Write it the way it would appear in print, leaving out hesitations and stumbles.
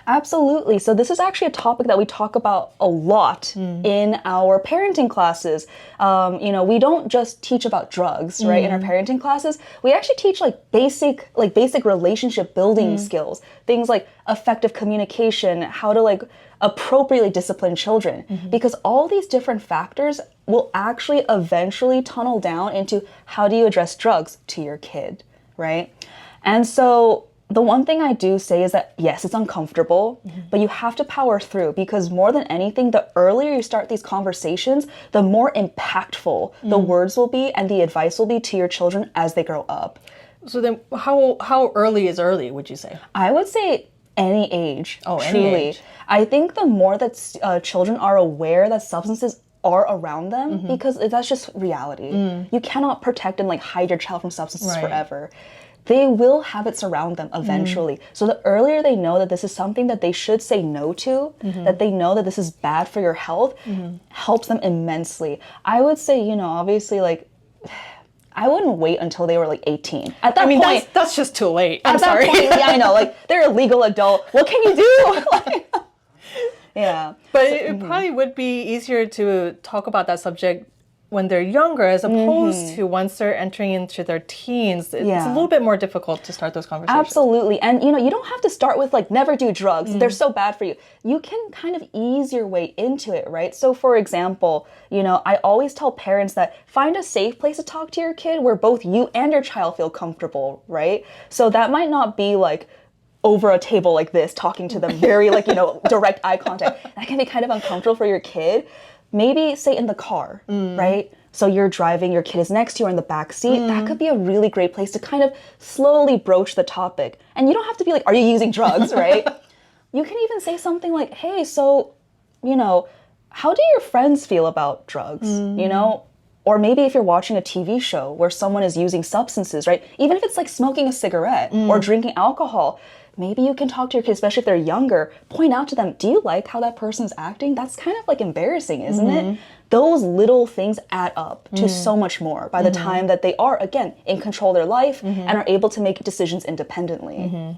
Absolutely. So this is actually a topic that we talk about a lot in our parenting classes. We don't just teach about drugs, right? In our parenting classes, we actually teach basic relationship building skills. Things like effective communication, how to appropriately discipline children. Because all these different factors will actually eventually tunnel down into how do you address drugs to your kid, right? And so the one thing I do say is that, yes, it's uncomfortable, but you have to power through because more than anything, the earlier you start these conversations, the more impactful the words will be and the advice will be to your children as they grow up. So then how early is early, would you say? I would say any age, truly. Any age. I think the more that children are aware that substances are around them, because that's just reality. You cannot protect and hide your child from substances forever. They will have it surround them eventually. So the earlier they know that this is something that they should say no to, that they know that this is bad for your health, helps them immensely. I would say, obviously, I wouldn't wait until they were 18. At that point, that's just too late. I'm sorry. That point, yeah, I know. They're a legal adult. What can you do? Yeah. But it probably would be easier to talk about that subject when they're younger as opposed to once they're entering into their teens. It's a little bit more difficult to start those conversations. Absolutely. And you don't have to start with never do drugs. They're so bad for you. You can kind of ease your way into it, right? So for example, I always tell parents that find a safe place to talk to your kid where both you and your child feel comfortable, right? So that might not be over a table like this, talking to them very direct eye contact. That can be kind of uncomfortable for your kid. Maybe say in the car, right? So you're driving, your kid is next to you or in the back seat. That could be a really great place to kind of slowly broach the topic. And you don't have to be are you using drugs, right? You can even say something like, hey, so, how do your friends feel about drugs, Or maybe if you're watching a TV show where someone is using substances, right? Even if it's smoking a cigarette or drinking alcohol, maybe you can talk to your kids, especially if they're younger, point out to them, do you like how that person's acting? That's kind of embarrassing, isn't it? Those little things add up to so much more by the time that they are, again, in control of their life and are able to make decisions independently.